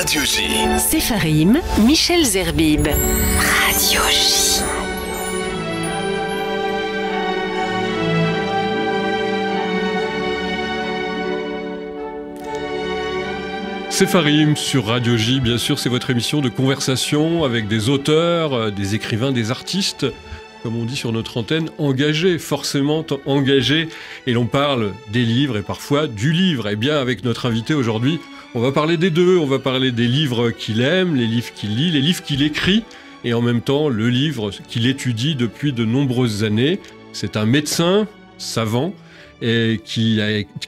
Radio J. Sepharim, Michel Zerbib. Radio J. Sepharim sur Radio J, bien sûr, c'est votre émission de conversation avec des auteurs, des écrivains, des artistes, comme on dit sur notre antenne, engagés, forcément engagés. Et l'on parle des livres et parfois du livre. Et bien, avec notre invité aujourd'hui, on va parler des deux. On va parler des livres qu'il aime, les livres qu'il lit, les livres qu'il écrit, et en même temps, le livre qu'il étudie depuis de nombreuses années. C'est un médecin savant et qui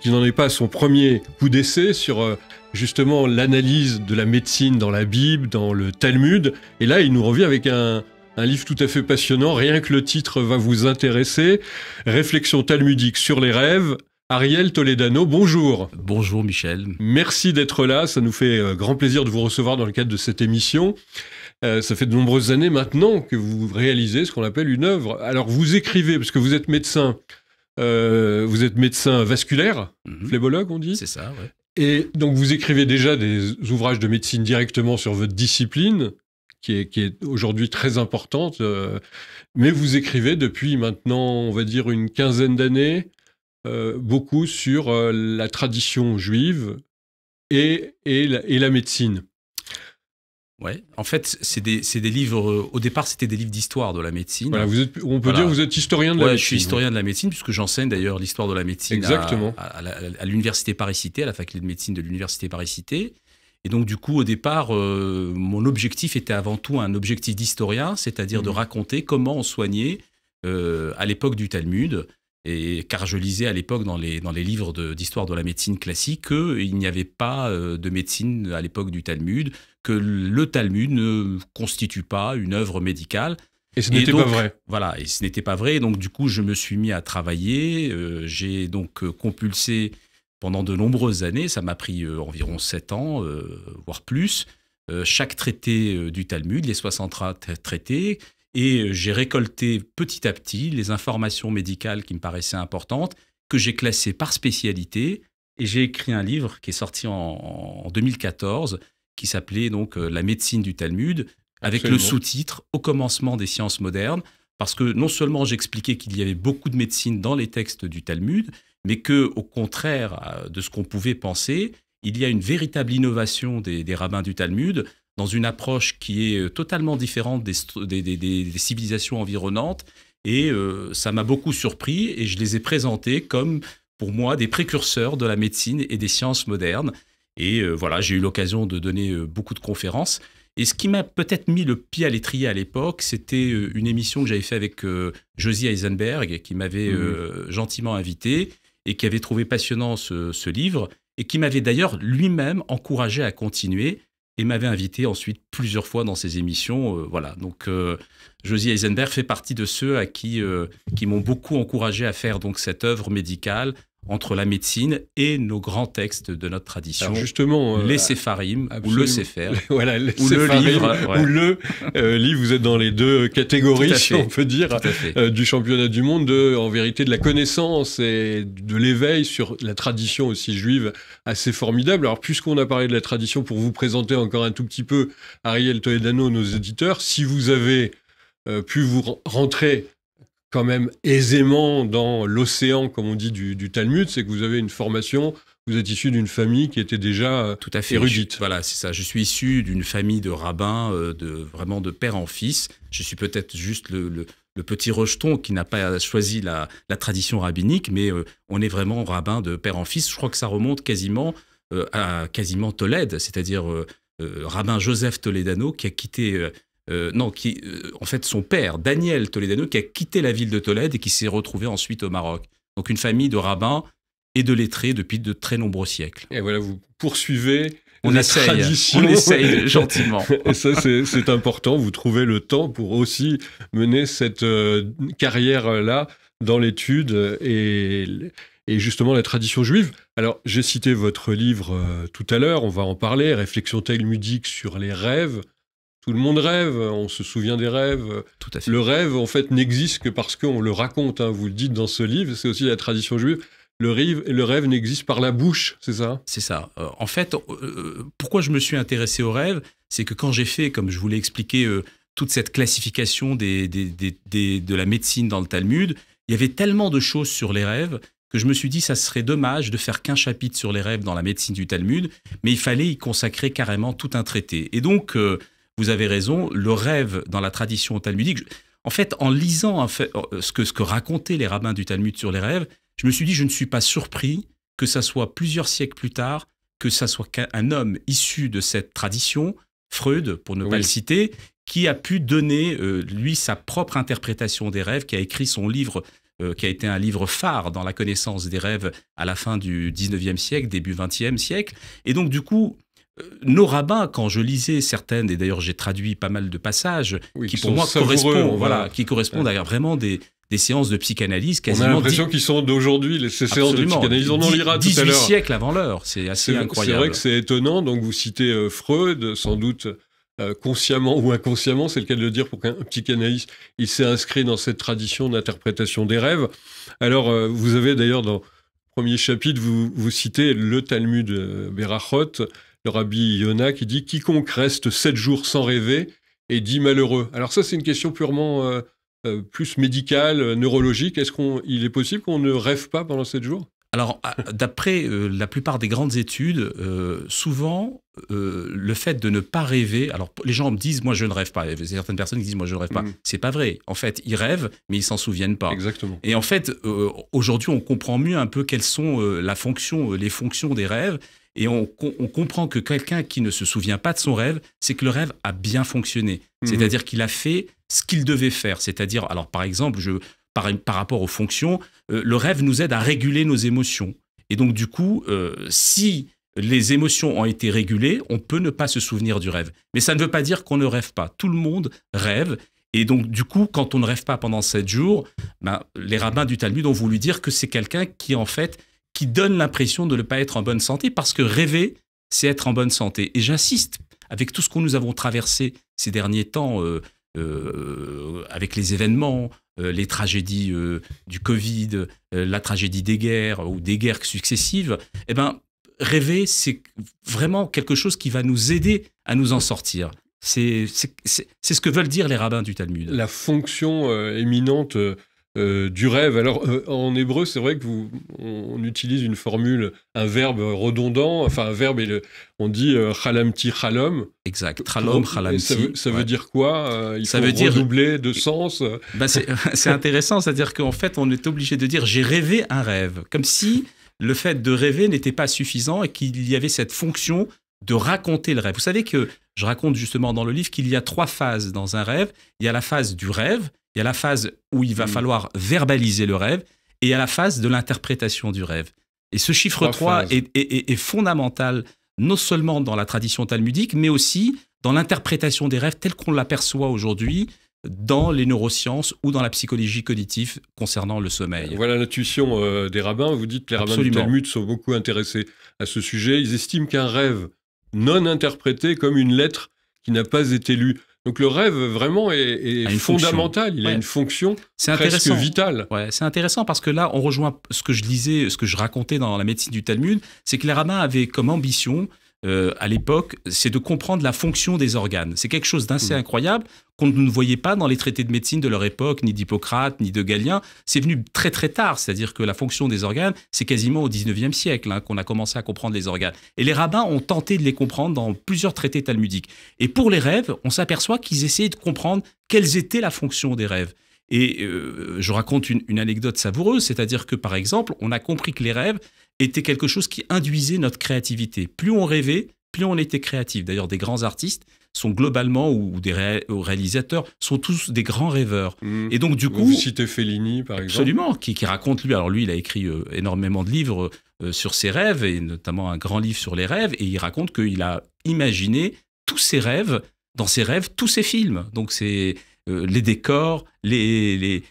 n'en est pas à son premier coup d'essai sur justement l'analyse de la médecine dans la Bible, dans le Talmud. Et là, il nous revient avec un livre tout à fait passionnant. Rien que le titre va vous intéresser. Réflexion talmudique sur les rêves. Ariel Toledano, bonjour. Bonjour Michel. Merci d'être là. Ça nous fait grand plaisir de vous recevoir dans le cadre de cette émission. Ça fait de nombreuses années maintenant que vous réalisez ce qu'on appelle une œuvre. Alors vous écrivez, parce que vous êtes médecin vasculaire, phlébologue on dit. C'est ça, ouais. Et donc vous écrivez déjà des ouvrages de médecine directement sur votre discipline, qui est aujourd'hui très importante, mais vous écrivez depuis maintenant, on va dire, une quinzaine d'années, beaucoup sur la tradition juive et la médecine. Ouais, en fait, c'est des livres. Au départ, c'était des livres d'histoire de la médecine. Voilà, on peut dire que vous êtes historien de la médecine. Je suis historien de la médecine, puisque j'enseigne d'ailleurs l'histoire de la médecine à l'université Paris-Cité, à la faculté de médecine de l'université Paris-Cité. Et donc, du coup, au départ, mon objectif était avant tout un objectif d'historien, c'est-à-dire de raconter comment on soignait à l'époque du Talmud. Car je lisais à l'époque dans les livres d'histoire de la médecine classique qu'il n'y avait pas de médecine à l'époque du Talmud, que le Talmud ne constitue pas une œuvre médicale. Et ce n'était pas vrai. Voilà, et ce n'était pas vrai. Donc du coup, je me suis mis à travailler. J'ai donc compulsé pendant de nombreuses années. Ça m'a pris environ 7 ans, voire plus. Chaque traité du Talmud, les 60 traités. Et j'ai récolté petit à petit les informations médicales qui me paraissaient importantes, que j'ai classées par spécialité. Et j'ai écrit un livre qui est sorti en 2014, qui s'appelait donc La médecine du Talmud, avec le sous-titre « Au commencement des sciences modernes », parce que non seulement j'expliquais qu'il y avait beaucoup de médecine dans les textes du Talmud, mais qu'au contraire de ce qu'on pouvait penser, il y a une véritable innovation des rabbins du Talmud, dans une approche qui est totalement différente des civilisations environnantes. Et ça m'a beaucoup surpris et je les ai présentés comme, pour moi, des précurseurs de la médecine et des sciences modernes. Et voilà, j'ai eu l'occasion de donner beaucoup de conférences. Et ce qui m'a peut-être mis le pied à l'étrier à l'époque, c'était une émission que j'avais faite avec Josie Eisenberg, qui m'avait gentiment invité et qui avait trouvé passionnant ce livre, et qui m'avait d'ailleurs lui-même encouragé à continuer, et m'avait invité ensuite plusieurs fois dans ses émissions. Voilà. Donc, Josie Eisenberg fait partie de ceux qui m'ont beaucoup encouragé à faire donc, cette œuvre médicale entre la médecine et nos grands textes de notre tradition. Alors justement, les Sepharim, ou le Sefer, voilà, ou le livre. Ouais. Ou le livre, vous êtes dans les deux catégories, si on peut dire, du championnat du monde, en vérité, de la connaissance et de l'éveil sur la tradition aussi juive, assez formidable. Alors, puisqu'on a parlé de la tradition, pour vous présenter encore un tout petit peu, Ariel Toledano, nos éditeurs, si vous avez pu vous rentrer quand même aisément dans l'océan, comme on dit, du Talmud, c'est que vous avez une formation, vous êtes issu d'une famille qui était déjà tout à fait érudite. Voilà, c'est ça. Je suis issu d'une famille de rabbins, vraiment de père en fils. Je suis peut-être juste le petit rejeton qui n'a pas choisi la tradition rabbinique, mais on est vraiment rabbin de père en fils. Je crois que ça remonte quasiment à Tolède, c'est-à-dire rabbin Joseph Toledano qui a quitté... en fait, son père, Daniel Toledano, qui a quitté la ville de Tolède et qui s'est retrouvé ensuite au Maroc. Donc une famille de rabbins et de lettrés depuis de très nombreux siècles. Et voilà, vous poursuivez tradition. On essaye gentiment. Et ça, c'est important. Vous trouvez le temps pour aussi mener cette carrière-là dans l'étude et justement la tradition juive. Alors, j'ai cité votre livre tout à l'heure, on va en parler, Réflexion talmudique sur les rêves. Tout le monde rêve, on se souvient des rêves. Tout à fait. Le rêve, en fait, n'existe que parce qu'on le raconte. Hein. Vous le dites dans ce livre, c'est aussi la tradition juive. le rêve n'existe par la bouche, c'est ça? C'est ça. En fait, pourquoi je me suis intéressé au rêve, c'est que quand j'ai fait, comme je vous l'ai expliqué, toute cette classification de la médecine dans le Talmud, il y avait tellement de choses sur les rêves que je me suis dit ça serait dommage de faire qu'un chapitre sur les rêves dans la médecine du Talmud, mais il fallait y consacrer carrément tout un traité. Et donc, vous avez raison, le rêve dans la tradition talmudique, en fait, en lisant ce que racontaient les rabbins du Talmud sur les rêves, je me suis dit je ne suis pas surpris que ça soit plusieurs siècles plus tard, que ça soit un homme issu de cette tradition, Freud, pour ne pas le citer, qui a pu donner, lui, sa propre interprétation des rêves, qui a écrit son livre, qui a été un livre phare dans la connaissance des rêves à la fin du 19e siècle, début 20e siècle. Et donc, du coup, nos rabbins, quand je lisais certaines, et d'ailleurs j'ai traduit pas mal de passages, qui pour moi correspondent à vraiment des séances de psychanalyse quasiment... On a l'impression qu'ils sont d'aujourd'hui, ces séances de psychanalyse. On en lira tout à l'heure. 18 siècles avant l'heure, c'est assez incroyable. C'est vrai que c'est étonnant. Donc vous citez Freud, sans doute consciemment ou inconsciemment, c'est le cas de le dire, pour qu'un psychanalyste il s'est inscrit dans cette tradition d'interprétation des rêves. Alors vous avez d'ailleurs dans le premier chapitre, vous citez le Talmud Berachot, le rabbi Yonah qui dit « Quiconque reste 7 jours sans rêver est dit malheureux ». Alors ça, c'est une question purement plus médicale, neurologique. Est-ce qu'il est possible qu'on ne rêve pas pendant 7 jours ? Alors, d'après la plupart des grandes études, souvent, le fait de ne pas rêver... Alors, les gens me disent « Moi, je ne rêve pas ». Il y a certaines personnes qui disent « Moi, je ne rêve pas ». C'est pas vrai. En fait, ils rêvent, mais ils s'en souviennent pas. Exactement. Et en fait, aujourd'hui, on comprend mieux un peu quelles sont les fonctions des rêves. Et on comprend que quelqu'un qui ne se souvient pas de son rêve, c'est que le rêve a bien fonctionné. C'est-à-dire qu'il a fait ce qu'il devait faire. C'est-à-dire, alors par exemple, par rapport aux fonctions, le rêve nous aide à réguler nos émotions. Et donc du coup, si les émotions ont été régulées, on peut ne pas se souvenir du rêve. Mais ça ne veut pas dire qu'on ne rêve pas. Tout le monde rêve. Et donc du coup, quand on ne rêve pas pendant 7 jours, les rabbins du Talmud ont voulu dire que c'est quelqu'un qui donne l'impression de ne pas être en bonne santé, parce que rêver, c'est être en bonne santé. Et j'insiste, avec tout ce que nous avons traversé ces derniers temps, avec les événements, les tragédies du Covid, la tragédie des guerres ou des guerres successives, rêver, c'est vraiment quelque chose qui va nous aider à nous en sortir. C'est ce que veulent dire les rabbins du Talmud. La fonction éminente du rêve. Alors, en hébreu, c'est vrai qu'on utilise une formule, un verbe redondant, enfin un verbe, on dit chalamti chalom. Exact, chalom, chalamti. Ça veut dire quoi? Il faut redoubler de sens. C'est intéressant, c'est-à-dire qu'en fait, on est obligé de dire « j'ai rêvé un rêve », comme si le fait de rêver n'était pas suffisant et qu'il y avait cette fonction de raconter le rêve. Vous savez que je raconte justement dans le livre qu'il y a 3 phases dans un rêve. Il y a la phase du rêve, il y a la phase où il va falloir verbaliser le rêve, et il y a la phase de l'interprétation du rêve. Et ce chiffre 3 est fondamental, non seulement dans la tradition talmudique, mais aussi dans l'interprétation des rêves telle qu'on l'aperçoit aujourd'hui dans les neurosciences ou dans la psychologie cognitive concernant le sommeil. Voilà l'intuition des rabbins. Vous dites que les rabbins du Talmud sont beaucoup intéressés à ce sujet. Ils estiment qu'un rêve non interprété comme une lettre qui n'a pas été lue. Donc le rêve vraiment est fondamental, il a une fonction presque vitale. Ouais, c'est intéressant parce que là, on rejoint ce que je lisais, ce que je racontais dans la médecine du Talmud, c'est que les rabbins avaient comme ambition, à l'époque, c'est de comprendre la fonction des organes. C'est quelque chose d'assez incroyable qu'on ne voyait pas dans les traités de médecine de leur époque, ni d'Hippocrate, ni de Galien. C'est venu très très tard, c'est-à-dire que la fonction des organes, c'est quasiment au 19e siècle qu'on a commencé à comprendre les organes. Et les rabbins ont tenté de les comprendre dans plusieurs traités talmudiques. Et pour les rêves, on s'aperçoit qu'ils essayaient de comprendre quelles étaient la fonction des rêves. Et je raconte une anecdote savoureuse, c'est-à-dire que par exemple, on a compris que les rêves étaient quelque chose qui induisait notre créativité. Plus on rêvait, plus on était créatif. D'ailleurs, des grands artistes sont globalement, ou des réalisateurs, sont tous des grands rêveurs. Et donc, du coup... Vous citez Fellini, par exemple. Absolument, qui raconte, lui, alors lui, il a écrit énormément de livres sur ses rêves, et notamment un grand livre sur les rêves, et il raconte qu'il a imaginé tous ses rêves, dans ses rêves, tous ses films. Donc, c'est... les décors, les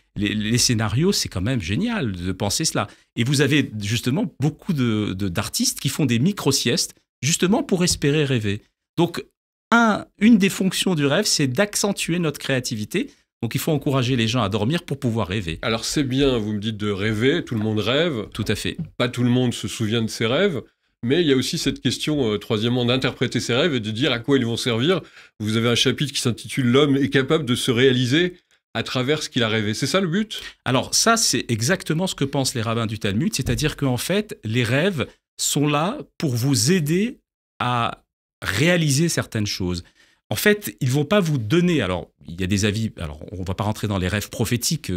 scénarios, c'est quand même génial de penser cela. Et vous avez justement beaucoup d'artistes qui font des micro-siestes, justement pour espérer rêver. Donc, une des fonctions du rêve, c'est d'accentuer notre créativité. Donc il faut encourager les gens à dormir pour pouvoir rêver. Alors c'est bien, vous me dites de rêver, tout le monde rêve. Tout à fait. Pas tout le monde se souvient de ses rêves, mais il y a aussi cette question, troisièmement, d'interpréter ses rêves et de dire à quoi ils vont servir. Vous avez un chapitre qui s'intitule « L'homme est capable de se réaliser à travers ce qu'il a rêvé ». C'est ça le but ? Alors ça, c'est exactement ce que pensent les rabbins du Talmud, c'est-à-dire qu'en fait, les rêves sont là pour vous aider à réaliser certaines choses. En fait, ils ne vont pas vous donner... Alors, il y a des avis... Alors, on ne va pas rentrer dans les rêves prophétiques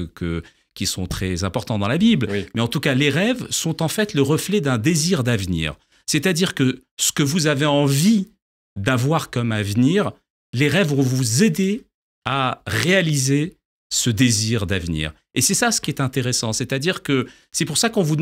qui sont très importants dans la Bible, Oui. mais en tout cas, les rêves sont en fait le reflet d'un désir d'avenir. C'est-à-dire que ce que vous avez envie d'avoir comme avenir, les rêves vont vous aider à réaliser ce désir d'avenir. Et c'est ça ce qui est intéressant, c'est-à-dire que c'est pour ça qu'on vous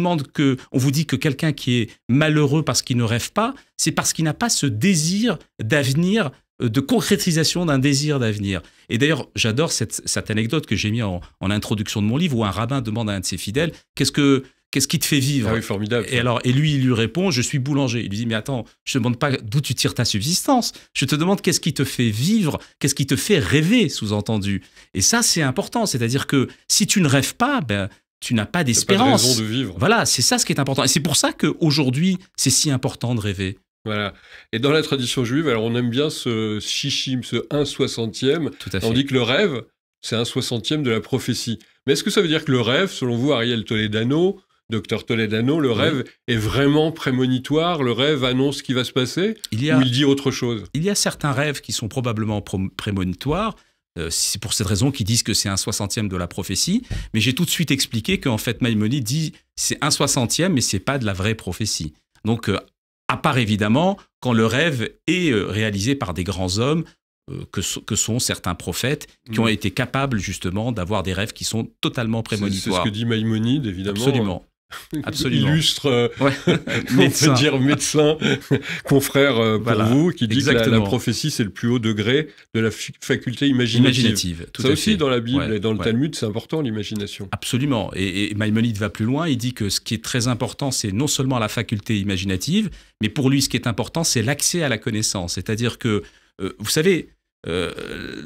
dit que quelqu'un qui est malheureux parce qu'il ne rêve pas, c'est parce qu'il n'a pas ce désir d'avenir, de concrétisation d'un désir d'avenir. Et d'ailleurs, j'adore cette anecdote que j'ai mis en introduction de mon livre, où un rabbin demande à un de ses fidèles, qu'est-ce qui te fait vivre ? Ah oui, formidable. Et lui, il lui répond, je suis boulanger. Il lui dit, mais attends, je te demande pas d'où tu tires ta subsistance. Je te demande qu'est-ce qui te fait vivre, qu'est-ce qui te fait rêver, sous-entendu. Et ça, c'est important. C'est-à-dire que si tu ne rêves pas, ben, tu n'as pas d'espérance. Pas de raison de vivre. Voilà, c'est ça ce qui est important. Et c'est pour ça qu'aujourd'hui, c'est si important de rêver. Voilà. Et dans la tradition juive, alors on aime bien ce chichim, ce 1/60e. Tout à fait. On dit que le rêve, c'est 1/60e de la prophétie. Mais est-ce que ça veut dire que le rêve, selon vous, Ariel Toledano, docteur Toledano, le rêve est vraiment prémonitoire? Le rêve annonce ce qui va se passer? Ou il dit autre chose? Il y a certains rêves qui sont probablement prémonitoires. C'est pour cette raison qu'ils disent que c'est 1/60e de la prophétie. Mais j'ai tout de suite expliqué qu'en fait, Maïmonide dit c'est 1/60e, mais c'est pas de la vraie prophétie. Donc, à part évidemment quand le rêve est réalisé par des grands hommes, que sont certains prophètes qui ont été capables justement d'avoir des rêves qui sont totalement prémonitoires. C'est ce que dit Maïmonide, évidemment. Absolument. Absolument. Illustre, on peut dire médecin, confrère pour vous, qui dit que la prophétie, c'est le plus haut degré de la faculté imaginative. Tout ça à aussi, fait. Dans la Bible et dans le Talmud, c'est important, l'imagination. Absolument. Et Maïmonide va plus loin, il dit que ce qui est très important, c'est non seulement la faculté imaginative, mais pour lui, ce qui est important, c'est l'accès à la connaissance. C'est-à-dire que, vous savez,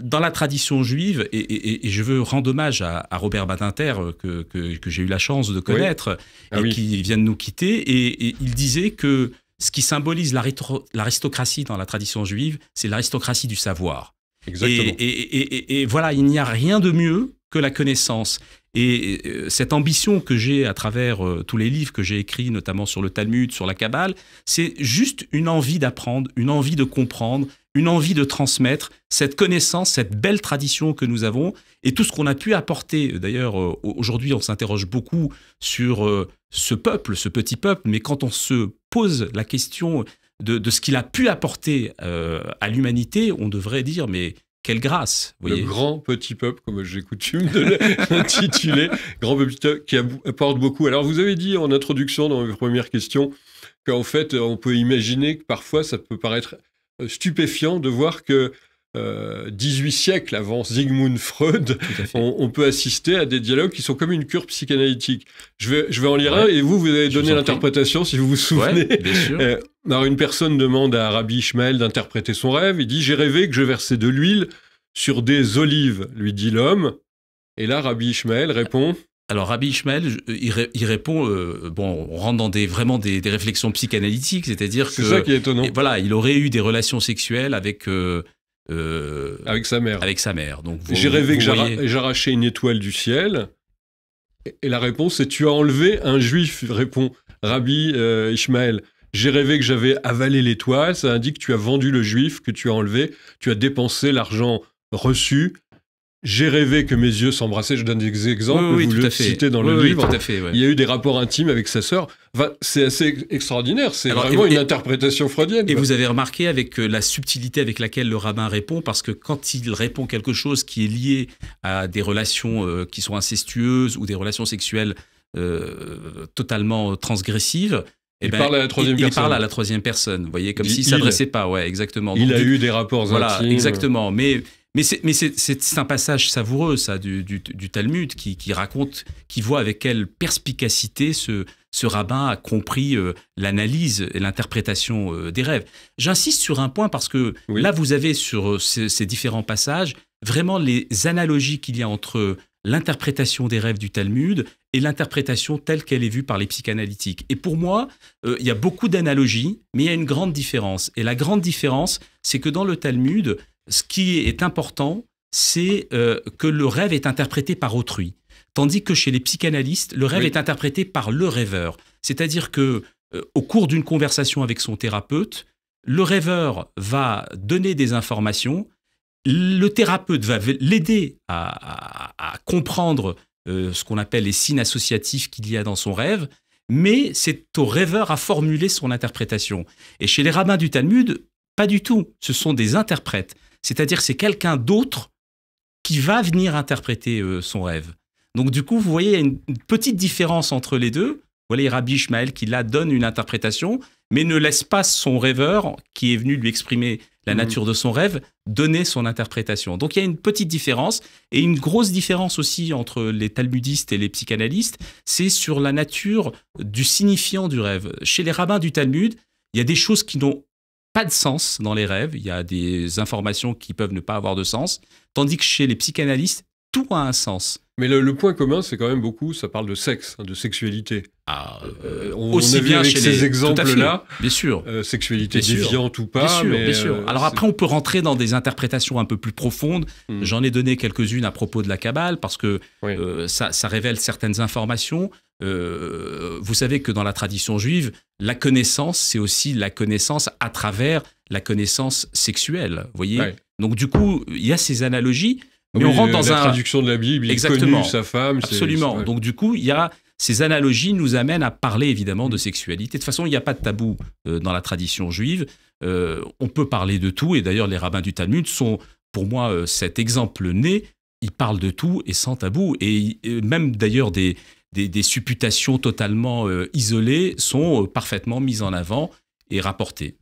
dans la tradition juive, et je veux rendre hommage à Robert Badinter, que j'ai eu la chance de connaître, qui vient de nous quitter, et il disait que ce qui symbolise l'aristocratie dans la tradition juive, c'est l'aristocratie du savoir. Exactement. Et voilà, il n'y a rien de mieux que la connaissance. Et cette ambition que j'ai à travers tous les livres que j'ai écrits, notamment sur le Talmud, sur la Kabbale, c'est juste une envie d'apprendre, une envie de comprendre, une envie de transmettre cette connaissance, cette belle tradition que nous avons et tout ce qu'on a pu apporter. D'ailleurs, aujourd'hui, on s'interroge beaucoup sur ce peuple, ce petit peuple, mais quand on se pose la question de ce qu'il a pu apporter à l'humanité, on devrait dire, mais quelle grâce, vous voyez. Le grand petit peuple, comme j'ai coutume de l'intituler, grand petit peuple qui apporte beaucoup. Alors, vous avez dit en introduction, dans mes premières questions, qu'en fait, on peut imaginer que parfois, ça peut paraître stupéfiant de voir que 18 siècles avant Sigmund Freud, on peut assister à des dialogues qui sont comme une cure psychanalytique. Je vais en lire un, et vous avez donné l'interprétation, si vous vous souvenez. Ouais, bien sûr. Alors, une personne demande à Rabbi Ishmael d'interpréter son rêve. Il dit « J'ai rêvé que je versais de l'huile sur des olives », lui dit l'homme. Et là, Rabbi Ishmael répond... Alors, Rabbi Ishmael, il répond, bon, on rentre dans vraiment des réflexions psychanalytiques, c'est-à-dire que... C'est ça qui est étonnant. Voilà, il aurait eu des relations sexuelles avec sa mère. Avec sa mère. Donc, j'ai rêvé que j'arrachais une étoile du ciel. Et la réponse, c'est « Tu as enlevé un juif », répond Rabbi Ishmael. J'ai rêvé que j'avais avalé l'étoile, ça indique que tu as vendu le juif, que tu as enlevé, tu as dépensé l'argent reçu. J'ai rêvé que mes yeux s'embrassaient, je donne des exemples, vous le citez dans le livre. Tout à fait, Il y a eu des rapports intimes avec sa sœur. Enfin, c'est assez extraordinaire, c'est vraiment une interprétation freudienne. Et vous avez remarqué avec la subtilité avec laquelle le rabbin répond, parce que quand il répond quelque chose qui est lié à des relations qui sont incestueuses ou des relations sexuelles totalement transgressives, il parle à la troisième personne. Il parle à la troisième personne, vous voyez, comme s'il ne s'adressait pas, ouais, exactement. Il a eu des rapports intimes. Voilà, exactement. Mais c'est un passage savoureux, ça, du Talmud, qui raconte, qui voit avec quelle perspicacité ce rabbin a compris l'analyse et l'interprétation des rêves. J'insiste sur un point parce que là, vous avez sur ces différents passages vraiment les analogies qu'il y a entre l'interprétation des rêves du Talmud et l'interprétation telle qu'elle est vue par les psychanalytiques. Et pour moi, il y a beaucoup d'analogies, mais il y a une grande différence. Et la grande différence, c'est que dans le Talmud, ce qui est important, c'est que le rêve est interprété par autrui. Tandis que chez les psychanalystes, le rêve est interprété par le rêveur. C'est-à-dire que au cours d'une conversation avec son thérapeute, le rêveur va donner des informations, le thérapeute va l'aider à comprendre ce qu'on appelle les signes associatifs qu'il y a dans son rêve, mais c'est au rêveur à formuler son interprétation. Et chez les rabbins du Talmud, pas du tout. Ce sont des interprètes. C'est-à-dire que c'est quelqu'un d'autre qui va venir interpréter son rêve. Donc du coup, vous voyez, il y a une petite différence entre les deux. Vous voyez Rabbi Ishmael qui là donne une interprétation, mais ne laisse pas son rêveur, qui est venu lui exprimer la nature de son rêve, donner son interprétation. Donc il y a une petite différence, et une grosse différence aussi entre les talmudistes et les psychanalystes, c'est sur la nature du signifiant du rêve. Chez les rabbins du Talmud, il y a des choses qui n'ont pas de sens dans les rêves, il y a des informations qui peuvent ne pas avoir de sens, tandis que chez les psychanalystes, tout a un sens. Mais le point commun, c'est quand même beaucoup, ça parle de sexe, de sexualité. On aussi a vu bien avec chez ces exemples-là, bien sûr, sexualité déviante ou pas. Bien sûr. Alors après, on peut rentrer dans des interprétations un peu plus profondes. J'en ai donné quelques-unes à propos de la Kabbale, parce que ça révèle certaines informations. Vous savez que dans la tradition juive, la connaissance, c'est aussi la connaissance à travers la connaissance sexuelle. Vous voyez ? Donc du coup, il y a ces analogies. Mais on rentre dans la traduction de la Bible, il a connu sa femme. Absolument. Donc du coup, il y a ces analogies nous amènent à parler évidemment de sexualité. De toute façon, il n'y a pas de tabou dans la tradition juive. On peut parler de tout. Et d'ailleurs, les rabbins du Talmud sont, pour moi, cet exemple né. Ils parlent de tout et sans tabou. Et même d'ailleurs, des supputations totalement isolées sont parfaitement mises en avant et rapportées.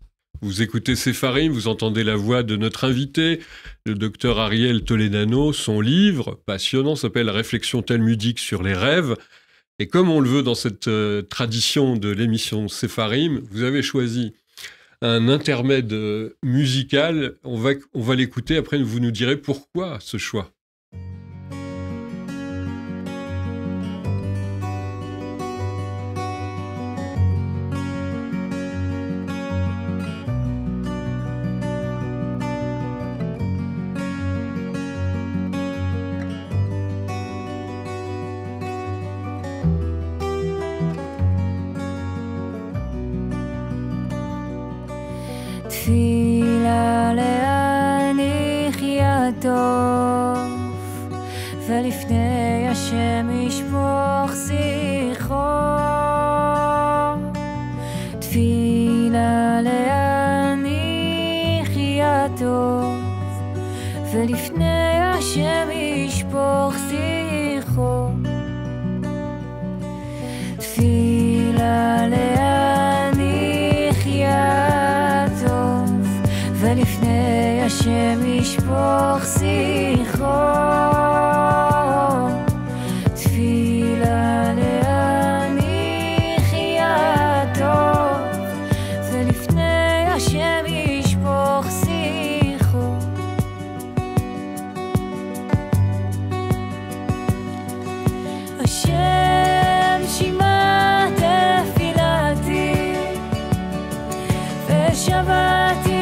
Vous écoutez Sepharim, vous entendez la voix de notre invité, le docteur Ariel Toledano. Son livre passionnant s'appelle « Réflexion talmudique sur les rêves ». Et comme on le veut dans cette tradition de l'émission Sepharim, vous avez choisi un intermède musical. On va l'écouter, après vous nous direz pourquoi ce choix. תפילה להניח ידוף ולפני השם ישפוך שיחו תפילה להניח ידוף ולפני השם ישפוך שיחו תפילה להניח ידוף ולפני השם ישפוך שיחו תפילה להניח ידוף ולפני השם ישפוך שיחו השם שמע תפילתי ושבתי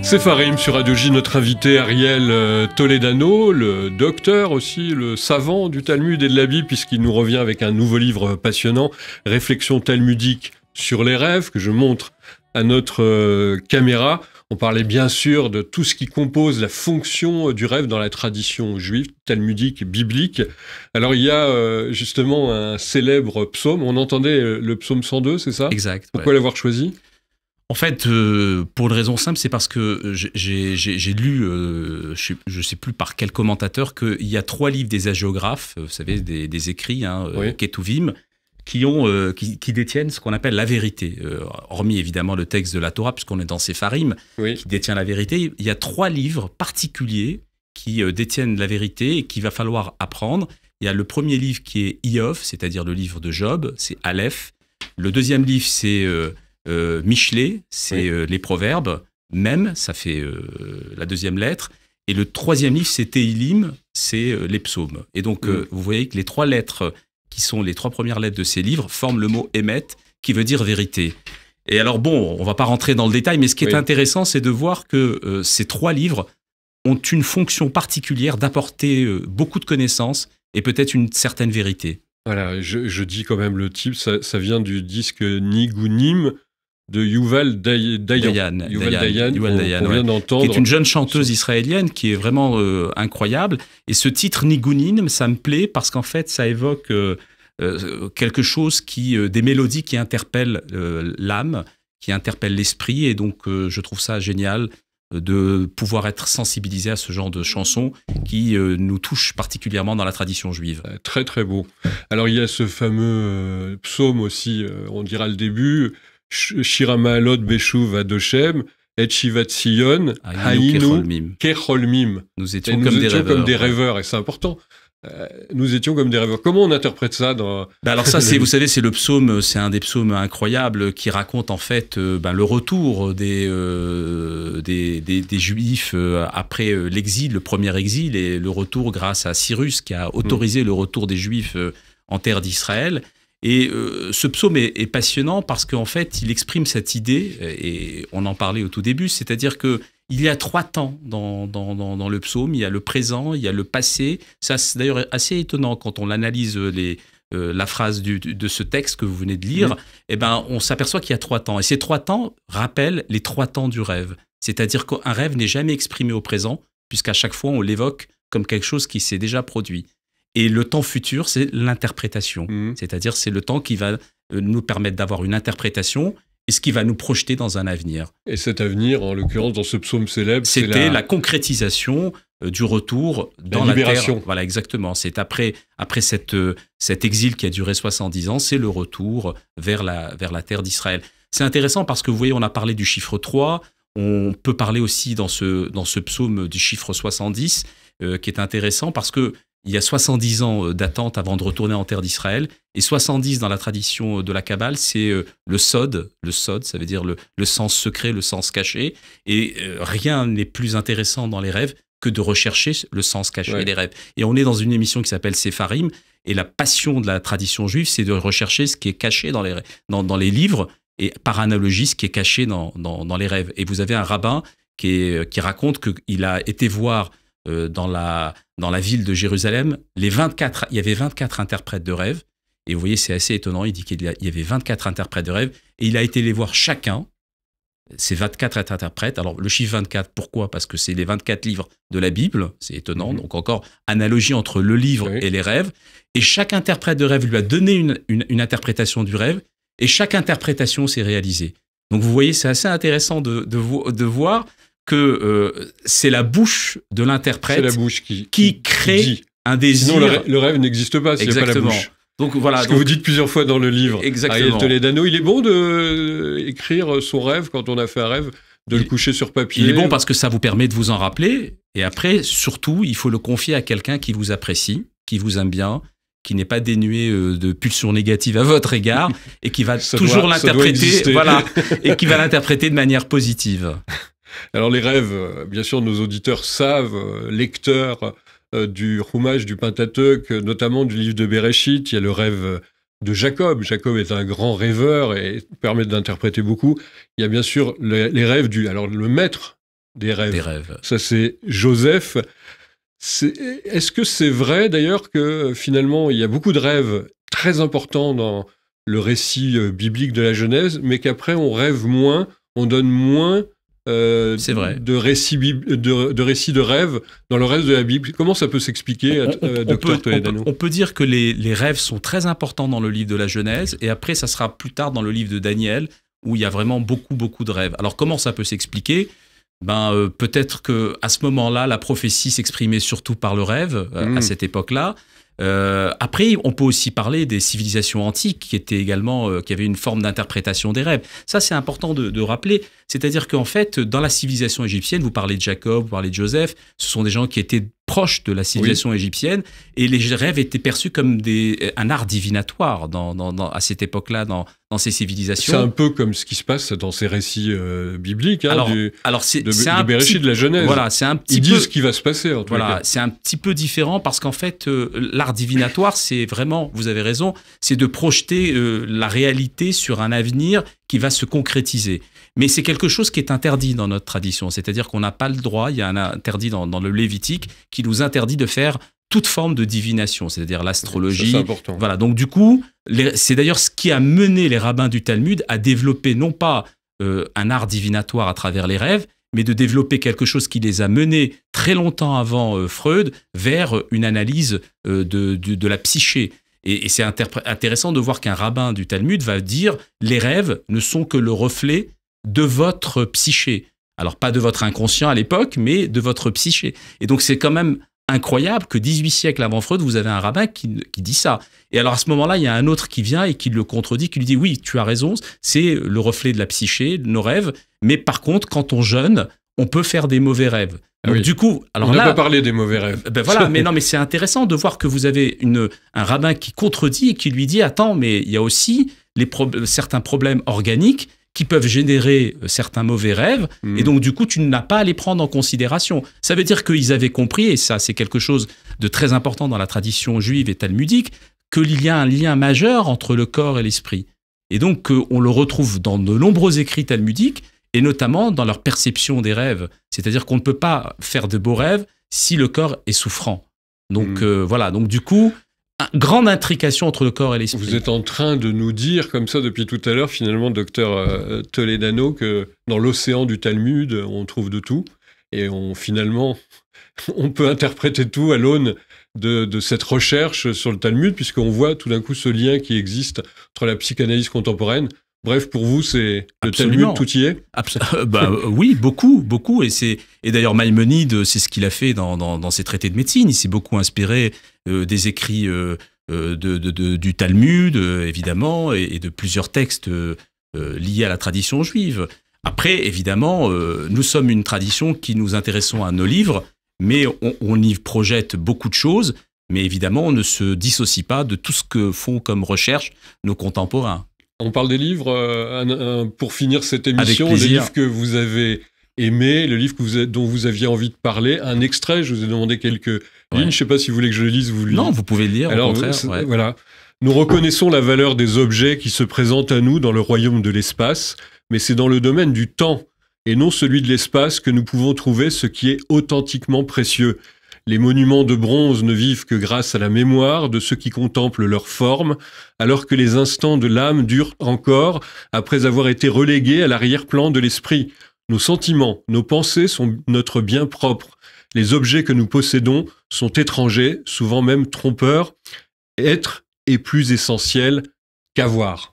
Sepharim sur Radio J, notre invité Ariel Toledano, le docteur aussi, le savant du Talmud et de la Bible, puisqu'il nous revient avec un nouveau livre passionnant, Réflexion talmudique sur les rêves, que je montre à notre caméra. On parlait bien sûr de tout ce qui compose la fonction du rêve dans la tradition juive, talmudique, biblique. Alors il y a justement un célèbre psaume, on entendait le psaume 102, c'est ça ? Exact. Pourquoi l'avoir choisi ? En fait, pour une raison simple, c'est parce que j'ai lu, je ne sais plus par quel commentateur, qu'il y a 3 livres des hagiographes, vous savez, des écrits, Ketuvim, qui détiennent ce qu'on appelle la vérité. Hormis évidemment le texte de la Torah, puisqu'on est dans Sepharim, qui détient la vérité. Il y a 3 livres particuliers qui détiennent la vérité et qu'il va falloir apprendre. Il y a le premier livre qui est Iov, c'est-à-dire le livre de Job, c'est Aleph. Le deuxième livre, c'est Michelet, c'est les proverbes. Même, ça fait la deuxième lettre. Et le troisième livre, c'est Tehillim, c'est les psaumes. Et donc, vous voyez que les trois lettres, qui sont les trois premières lettres de ces livres, forment le mot Emet, qui veut dire vérité. Et alors, bon, on va pas rentrer dans le détail, mais ce qui est intéressant, c'est de voir que ces trois livres ont une fonction particulière d'apporter beaucoup de connaissances et peut-être une certaine vérité. Voilà, je dis quand même le titre, ça vient du disque Nigunim de Yuval Dayan. Yuval Dayan, qu'on vient d'entendre. Qui est une jeune chanteuse israélienne qui est vraiment incroyable. Et ce titre Nigunim, ça me plaît parce qu'en fait, ça évoque quelque chose des mélodies qui interpellent l'âme, qui interpellent l'esprit. Et donc, je trouve ça génial de pouvoir être sensibilisé à ce genre de chansons qui nous touchent particulièrement dans la tradition juive. Très très beau. Alors il y a ce fameux psaume aussi, on dira le début, Shira Ma'alot Beshuv Adoshem, Et Shivat Sion, Haïnu Kecholmim. Nous étions comme des rêveurs. Et c'est important. Nous étions comme des rêveurs. Comment on interprète ça dans... Alors ça, vous savez, c'est le psaume, c'est un des psaumes incroyables qui raconte en fait le retour des Juifs après l'exil, le premier exil, et le retour grâce à Cyrus qui a autorisé le retour des Juifs en terre d'Israël. Et ce psaume est passionnant parce qu'en fait, il exprime cette idée, et on en parlait au tout début, c'est-à-dire que il y a trois temps dans le psaume. Il y a le présent, il y a le passé. Ça, c'est d'ailleurs assez étonnant quand on analyse la phrase de ce texte que vous venez de lire. Eh ben, on s'aperçoit qu'il y a trois temps. Et ces trois temps rappellent les trois temps du rêve. C'est-à-dire qu'un rêve n'est jamais exprimé au présent, puisqu'à chaque fois, on l'évoque comme quelque chose qui s'est déjà produit. Et le temps futur, c'est l'interprétation. C'est-à-dire, c'est le temps qui va nous permettre d'avoir une interprétation et ce qui va nous projeter dans un avenir. Et cet avenir, en l'occurrence, dans ce psaume célèbre, c'était la concrétisation du retour dans la terre. Voilà, exactement. C'est après cet exil qui a duré 70 ans, c'est le retour vers la terre d'Israël. C'est intéressant parce que, vous voyez, on a parlé du chiffre 3, on peut parler aussi dans ce psaume du chiffre 70, qui est intéressant parce que il y a 70 ans d'attente avant de retourner en terre d'Israël. Et 70 dans la tradition de la Kabbale, c'est le sod. Le sod, ça veut dire le sens secret, le sens caché. Et rien n'est plus intéressant dans les rêves que de rechercher le sens caché des rêves. Et on est dans une émission qui s'appelle Sepharim. Et la passion de la tradition juive, c'est de rechercher ce qui est caché dans les livres et par analogie, ce qui est caché dans les rêves. Et vous avez un rabbin qui raconte qu'il a été voir dans la ville de Jérusalem, il y avait 24 interprètes de rêves. Et vous voyez, c'est assez étonnant. Il dit qu'il y avait 24 interprètes de rêves. Et il a été les voir chacun, ces 24 interprètes. Alors, le chiffre 24, pourquoi ? Parce que c'est les 24 livres de la Bible. C'est étonnant. Donc, encore, analogie entre le livre et les rêves. Et chaque interprète de rêve lui a donné une interprétation du rêve. Et chaque interprétation s'est réalisée. Donc, vous voyez, c'est assez intéressant de voir que c'est la bouche de l'interprète qui crée un désir. Sinon, le rêve n'existe pas s'il n'y a pas la bouche. Donc, voilà, ce que vous dites plusieurs fois dans le livre. Exactement. Ariel Toledano, il est bon d'écrire son rêve quand on a fait un rêve, de le coucher sur papier. Il est bon parce que ça vous permet de vous en rappeler. Et après, surtout, il faut le confier à quelqu'un qui vous apprécie, qui vous aime bien, qui n'est pas dénué de pulsions négatives à votre égard et qui va toujours l'interpréter, et qui va l'interpréter de manière positive. Alors les rêves, bien sûr, nos auditeurs savent, lecteurs du Chumash, du Pentateuque, notamment du livre de Bereshit, il y a le rêve de Jacob. Jacob est un grand rêveur et permet d'interpréter beaucoup. Il y a bien sûr les rêves alors le maître des rêves. Ça, c'est Joseph. Est-ce que c'est vrai d'ailleurs que finalement, il y a beaucoup de rêves très importants dans le récit biblique de la Genèse, mais qu'après on rêve moins, on donne moins c'est vrai. de récits de rêves dans le reste de la Bible. Comment ça peut s'expliquer, Dr Toledano ? On peut dire que les rêves sont très importants dans le livre de la Genèse, et après ça sera plus tard dans le livre de Daniel, où il y a vraiment beaucoup de rêves. Alors comment ça peut s'expliquer ? Peut-être qu'à ce moment-là, la prophétie s'exprimait surtout par le rêve, à cette époque-là. Après, on peut aussi parler des civilisations antiques qui avaient une forme d'interprétation des rêves. Ça, c'est important de rappeler. C'est-à-dire qu'en fait, dans la civilisation égyptienne, vous parlez de Jacob, vous parlez de Joseph, ce sont des gens qui étaient proche de la civilisation égyptienne, et les rêves étaient perçus comme un art divinatoire à cette époque-là, dans ces civilisations. C'est un peu comme ce qui se passe dans ces récits bibliques, hein, de Bereshit, de la Genèse. Voilà, c'est un petit Ils peu, disent ce qui va se passer, en tout cas. C'est un petit peu différent, parce qu'en fait, l'art divinatoire, c'est vraiment, vous avez raison, c'est de projeter la réalité sur un avenir qui va se concrétiser. Mais c'est quelque chose qui est interdit dans notre tradition, c'est-à-dire qu'on n'a pas le droit, il y a un interdit dans le Lévitique qui nous interdit de faire toute forme de divination, c'est-à-dire l'astrologie. C'est important. Voilà, donc du coup, c'est d'ailleurs ce qui a mené les rabbins du Talmud à développer non pas un art divinatoire à travers les rêves, mais de développer quelque chose qui les a menés très longtemps avant Freud vers une analyse de la psyché. Et c'est intéressant de voir qu'un rabbin du Talmud va dire « les rêves ne sont que le reflet de votre psyché ». Alors pas de votre inconscient à l'époque, mais de votre psyché. Et donc c'est quand même incroyable que 18 siècles avant Freud, vous avez un rabbin qui dit ça. Et alors à ce moment-là, il y a un autre qui vient et qui le contredit, qui lui dit « oui, tu as raison, c'est le reflet de la psyché, de nos rêves, mais par contre, quand on jeûne, on peut faire des mauvais rêves ». Donc, du coup, alors on n'a pas parlé des mauvais rêves. Ben voilà, mais non, mais c'est intéressant de voir que vous avez un rabbin qui contredit et qui lui dit « attends, mais il y a aussi certains problèmes organiques qui peuvent générer certains mauvais rêves, et donc du coup, tu n'as pas à les prendre en considération. » Ça veut dire qu'ils avaient compris, et ça, c'est quelque chose de très important dans la tradition juive et talmudique, qu'il y a un lien majeur entre le corps et l'esprit. Et donc, on le retrouve dans de nombreux écrits talmudiques, et notamment dans leur perception des rêves. C'est-à-dire qu'on ne peut pas faire de beaux rêves si le corps est souffrant. Donc voilà, donc du coup, grande intrication entre le corps et l'esprit. Vous êtes en train de nous dire, comme ça depuis tout à l'heure, finalement, docteur Toledano, que dans l'océan du Talmud, on trouve de tout. Et finalement, on peut interpréter tout à l'aune de cette recherche sur le Talmud, puisqu'on voit tout d'un coup ce lien qui existe entre la psychanalyse contemporaine. Bref, pour vous, c'est le Talmud, tout y est. Oui, beaucoup. Et d'ailleurs, Maïmonide, c'est ce qu'il a fait dans ses traités de médecine. Il s'est beaucoup inspiré des écrits du Talmud, évidemment, et de plusieurs textes liés à la tradition juive. Après, évidemment, nous sommes une tradition qui nous intéressons à nos livres, mais on y projette beaucoup de choses. Mais évidemment, on ne se dissocie pas de tout ce que font comme recherche nos contemporains. On parle des livres, pour finir cette émission, les livres que vous avez aimés, le livre dont vous aviez envie de parler, un extrait, je vous ai demandé quelques lignes, je ne sais pas si vous voulez que je le lise, vous le lisez. Non, vous pouvez le lire, alors, au contraire. Voilà. Nous reconnaissons la valeur des objets qui se présentent à nous dans le royaume de l'espace, mais c'est dans le domaine du temps, et non celui de l'espace, que nous pouvons trouver ce qui est authentiquement précieux. Les monuments de bronze ne vivent que grâce à la mémoire de ceux qui contemplent leur forme, alors que les instants de l'âme durent encore après avoir été relégués à l'arrière-plan de l'esprit. Nos sentiments, nos pensées sont notre bien propre. Les objets que nous possédons sont étrangers, souvent même trompeurs. Être est plus essentiel qu'avoir.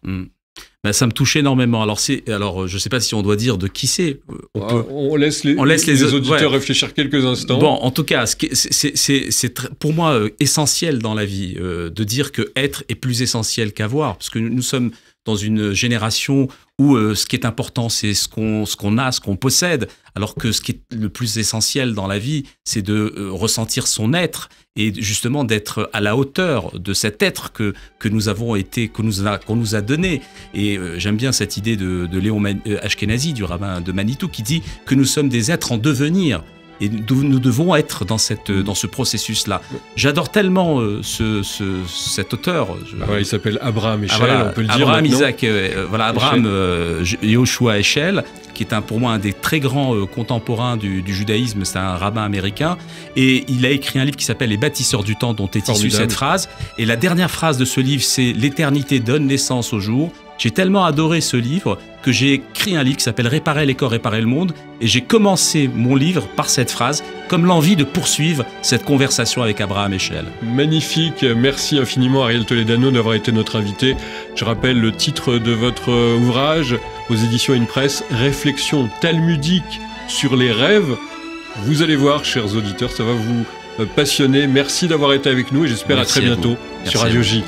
Ben, ça me touche énormément. Alors, je ne sais pas si on doit dire de qui c'est. On laisse les auditeurs réfléchir quelques instants. Bon, en tout cas, c'est pour moi essentiel dans la vie de dire que être est plus essentiel qu'avoir, parce que nous sommes dans une génération où ce qui est important, c'est ce qu'on a, ce qu'on possède, alors que ce qui est le plus essentiel dans la vie, c'est de ressentir son être et justement d'être à la hauteur de cet être que nous avons été, qu'on nous a donné. Et j'aime bien cette idée de Léon Ashkenazi, du rabbin de Manitou, qui dit que nous sommes des êtres en devenir. Et nous devons être dans ce processus-là. J'adore tellement cet auteur. Il s'appelle Abraham Eshel, on peut le dire. Abraham Isaac, Abraham Yehoshua Eshel, qui est pour moi un des très grands contemporains du judaïsme. C'est un rabbin américain. Et il a écrit un livre qui s'appelle Les bâtisseurs du temps, dont est issue cette phrase. Et la dernière phrase de ce livre, c'est « L'éternité donne naissance au jour ». J'ai tellement adoré ce livre que j'ai écrit un livre qui s'appelle « Réparer les corps, réparer le monde ». Et j'ai commencé mon livre par cette phrase, comme l'envie de poursuivre cette conversation avec Abraham Eshel. Magnifique, merci infiniment Ariel Toledano d'avoir été notre invité. Je rappelle le titre de votre ouvrage aux éditions InPress, Réflexions talmudiques sur les rêves. Vous allez voir, chers auditeurs, ça va vous passionner. Merci d'avoir été avec nous et j'espère à très bientôt sur Radio J.